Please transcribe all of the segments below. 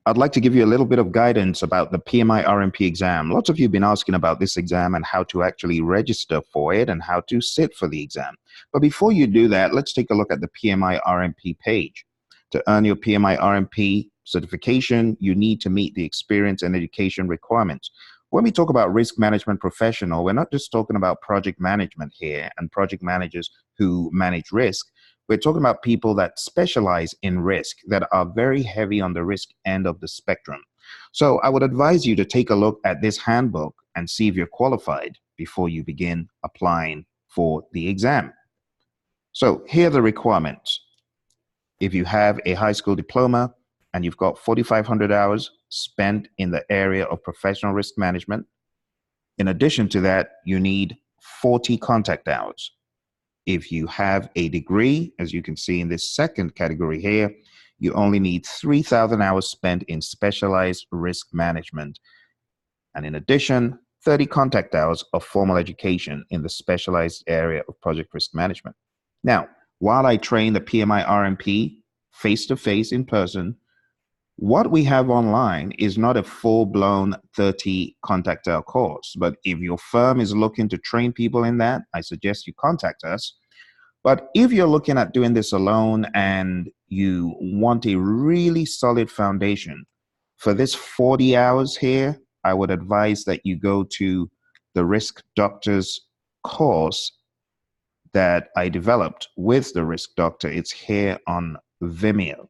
I'd like to give you a little bit of guidance about the PMI-RMP exam. Lots of you have been asking about this exam and how to actually register for it and how to sit for the exam. But before you do that, let's take a look at the PMI-RMP page. To earn your PMI-RMP certification, you need to meet the experience and education requirements. When we talk about risk management professional, we're not just talking about project management here and project managers who manage risk. We're talking about people that specialize in risk, that are very heavy on the risk end of the spectrum. So I would advise you to take a look at this handbook and see if you're qualified before you begin applying for the exam. So here are the requirements. If you have a high school diploma and you've got 4,500 hours spent in the area of professional risk management, in addition to that, you need 40 contact hours. If you have a degree, as you can see in this second category here, you only need 3,000 hours spent in specialized risk management. And in addition, 30 contact hours of formal education in the specialized area of project risk management. Now, while I train the PMI-RMP face-to-face in person, what we have online is not a full-blown 30 contact hour course, but if your firm is looking to train people in that, I suggest you contact us. But if you're looking at doing this alone and you want a really solid foundation, for this 40 hours here, I would advise that you go to the Risk Doctors course that I developed with the Risk Doctor. It's here on Vimeo.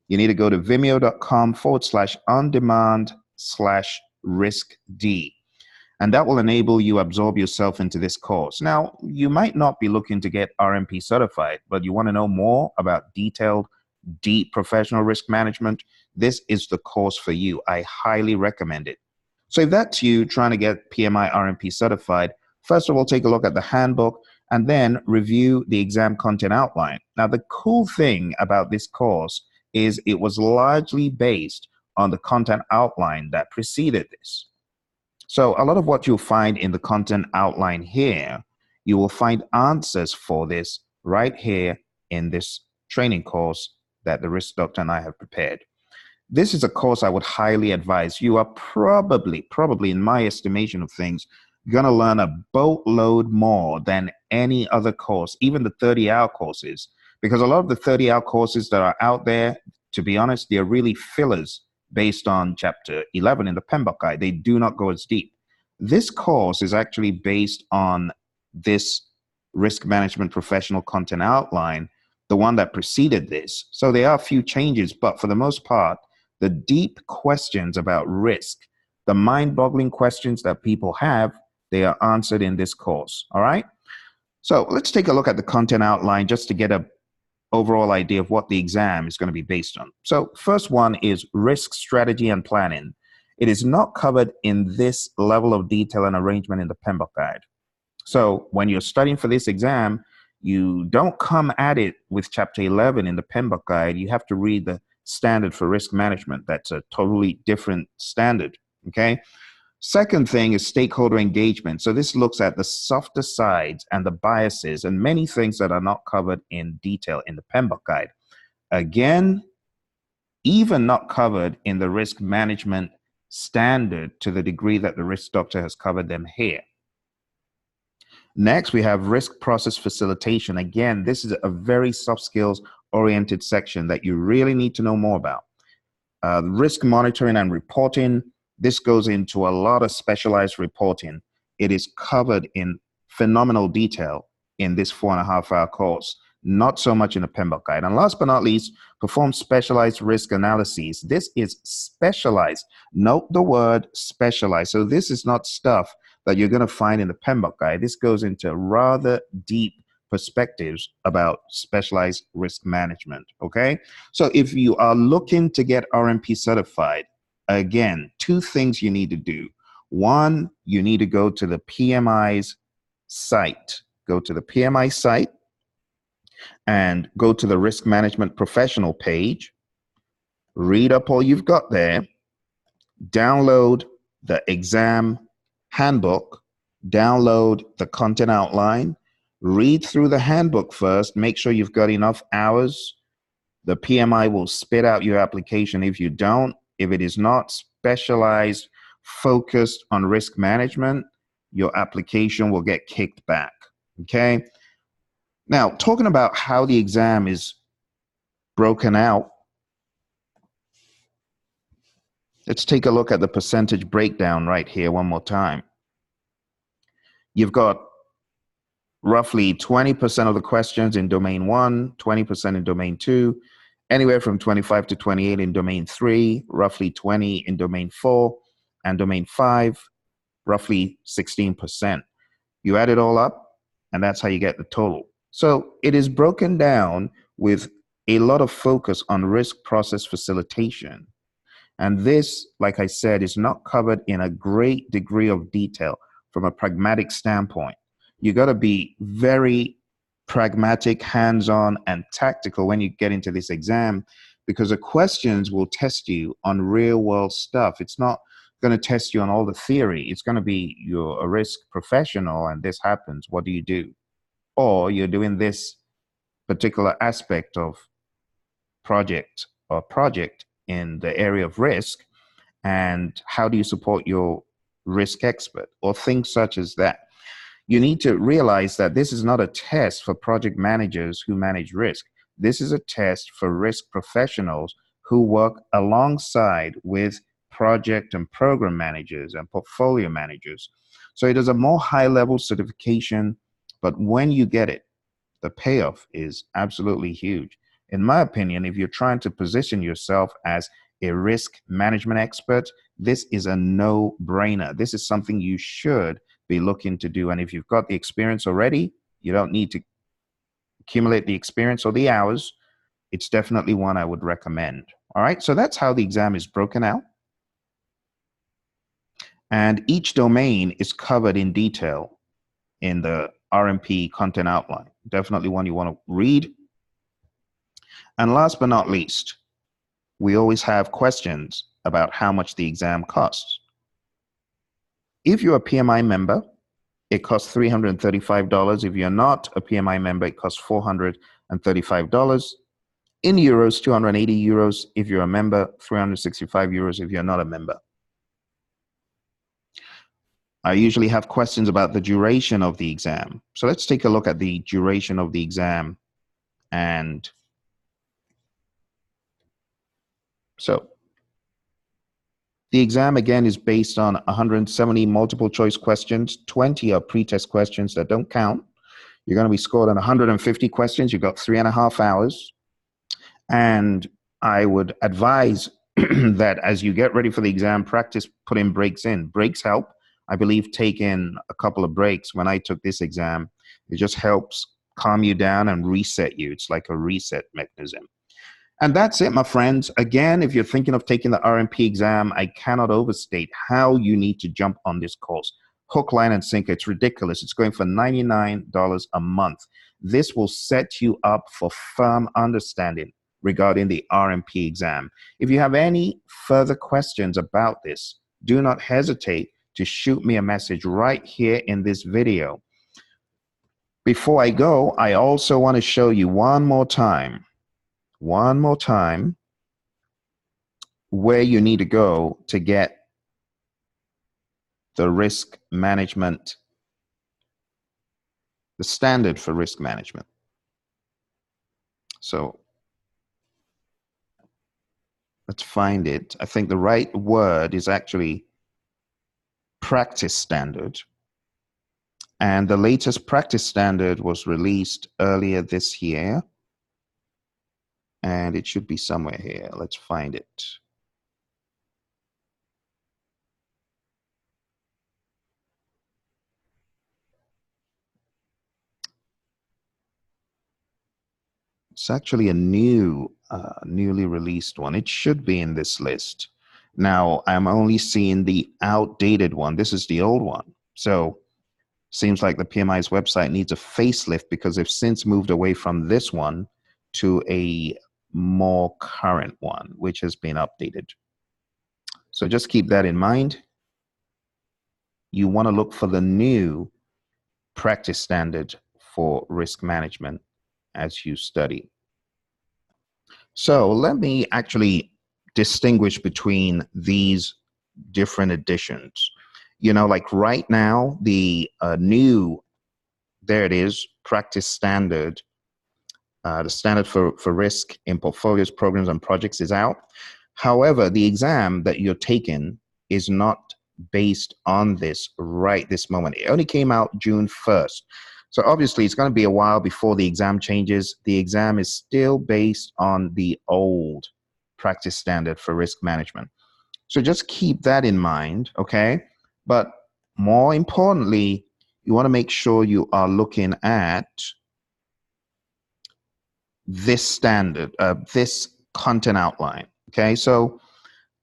You need to go to vimeo.com/on-demand/riskd. And that will enable you absorb yourself into this course. Now, you might not be looking to get RMP certified, but you want to know more about detailed, deep professional risk management. This is the course for you. I highly recommend it. So if that's you trying to get PMI-RMP certified, first of all, take a look at the handbook and then review the exam content outline. Now, the cool thing about this course is it was largely based on the content outline that preceded this. So a lot of what you'll find in the content outline here, you will find answers for this right here in this training course that the Risk Doctor and I have prepared. This is a course I would highly advise. You are probably in my estimation of things, going to learn a boatload more than any other course, even the 30-hour courses, because a lot of the 30-hour courses that are out there, to be honest, they're really fillers based on chapter 11 in the PMBOK guide. They do not go as deep. This course is actually based on this risk management professional content outline, the one that preceded this. So there are a few changes, but for the most part, the deep questions about risk, the mind-boggling questions that people have, they are answered in this course, all right? So let's take a look at the content outline just to get a overall idea of what the exam is going to be based on. So first one is risk strategy and planning. It is not covered in this level of detail and arrangement in the PMBOK guide. So when you're studying for this exam, you don't come at it with chapter 11 in the PMBOK guide. You have to read the standard for risk management. That's a totally different standard, okay? Second thing is stakeholder engagement. So this looks at the softer sides and the biases and many things that are not covered in detail in the PMBOK guide. Again, even not covered in the risk management standard to the degree that the Risk Doctor has covered them here. Next, we have risk process facilitation. Again, this is a very soft skills oriented section that you really need to know more about. Risk monitoring and reporting. This goes into a lot of specialized reporting. It is covered in phenomenal detail in this 4.5-hour course, not so much in the PMBOK guide. And last but not least, perform specialized risk analyses. This is specialized. Note the word specialized. So this is not stuff that you're going to find in the PMBOK guide. This goes into rather deep perspectives about specialized risk management, okay? So if you are looking to get RMP certified, again, two things you need to do. One, you need to go to the PMI's site. Go to the PMI site and go to the risk management professional page. Read up all you've got there. Download the exam handbook. Download the content outline. Read through the handbook first. Make sure you've got enough hours. The PMI will spit out your application. If you don't, if it is not specialized, focused on risk management, your application will get kicked back. Okay. Now, talking about how the exam is broken out, let's take a look at the percentage breakdown right here one more time. You've got roughly 20% of the questions in domain 1, 20% in domain 2, anywhere from 25 to 28 in domain 3, roughly 20 in domain 4, and domain 5, roughly 16%. You add it all up, and that's how you get the total. So it is broken down with a lot of focus on risk process facilitation. And this, like I said, is not covered in a great degree of detail from a pragmatic standpoint. You got to be very pragmatic, hands-on, and tactical when you get into this exam, because the questions will test you on real-world stuff. It's not going to test you on all the theory. It's going to be, you're a risk professional and this happens. What do you do? Or you're doing this particular aspect of project in the area of risk, and how do you support your risk expert, or things such as that. You need to realize that this is not a test for project managers who manage risk. This is a test for risk professionals who work alongside with project and program managers and portfolio managers. So it is a more high-level certification, but when you get it, the payoff is absolutely huge. In my opinion, if you're trying to position yourself as a risk management expert, this is a no-brainer. This is something you should be looking to do. And if you've got the experience already, you don't need to accumulate the experience or the hours. It's definitely one I would recommend. All right, so that's how the exam is broken out. And each domain is covered in detail in the RMP content outline. Definitely one you want to read. And last but not least, we always have questions about how much the exam costs. If you're a PMI member, it costs $335. If you're not a PMI member, it costs $435. In euros, 280 euros. If you're a member, 365 euros if you're not a member. I usually have questions about the duration of the exam. So let's take a look at the duration of the exam. And so the exam, again, is based on 170 multiple choice questions. 20 are pretest questions that don't count. You're going to be scored on 150 questions. You've got 3.5 hours. And I would advise that as you get ready for the exam, practice putting breaks in. Breaks help. I believe taking a couple of breaks when I took this exam, it just helps calm you down and reset you. It's like a reset mechanism. And that's it, my friends. Again, if you're thinking of taking the RMP exam, I cannot overstate how you need to jump on this course. Hook, line, and sinker. It's ridiculous. It's going for $99 a month. This will set you up for firm understanding regarding the RMP exam. If you have any further questions about this, do not hesitate to shoot me a message right here in this video. Before I go, I also want to show you one more time where you need to go to get the risk management, the standard for risk management. So let's find it. I think the right word is actually practice standard. And the latest practice standard was released earlier this year. And it should be somewhere here. Let's find it. It's actually a newly released one. It should be in this list. Now, I'm only seeing the outdated one. This is the old one. So seems like the PMI's website needs a facelift because they've since moved away from this one to a more current one, which has been updated. So just keep that in mind. You want to look for the new practice standard for risk management as you study. So let me actually distinguish between these different editions. You know, like right now, the new, there it is, practice standard, the standard for risk in portfolios, programs, and projects is out. However, the exam that you're taking is not based on this right this moment. It only came out June 1st. So obviously it's going to be a while before the exam changes. The exam is still based on the old practice standard for risk management. So just keep that in mind, okay? But more importantly, you want to make sure you are looking at this standard, this content outline, okay? So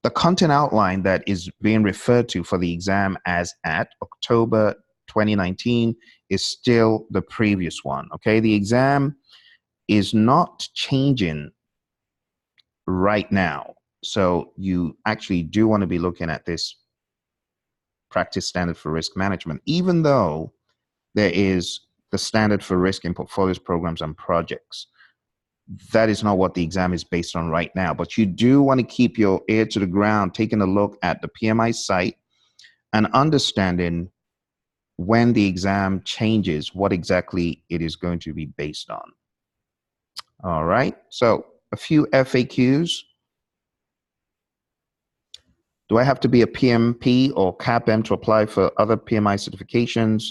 the content outline that is being referred to for the exam as at October 2019 is still the previous one, okay? The exam is not changing right now. So you actually do want to be looking at this practice standard for risk management, even though there is the standard for risk in portfolios, programs, and projects. That is not what the exam is based on right now, but you do want to keep your ear to the ground, taking a look at the PMI site and understanding when the exam changes, what exactly it is going to be based on. All right, so a few FAQs. Do I have to be a PMP or CAPM to apply for other PMI certifications?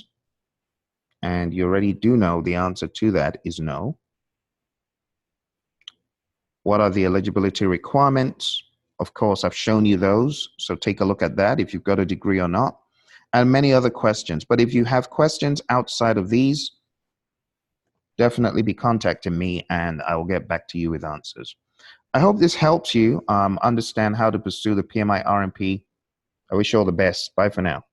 And you already do know the answer to that is no. What are the eligibility requirements? Of course, I've shown you those, so take a look at that if you've got a degree or not, and many other questions. But if you have questions outside of these, definitely be contacting me and I will get back to you with answers. I hope this helps you understand how to pursue the PMI-RMP. I wish you all the best. Bye for now.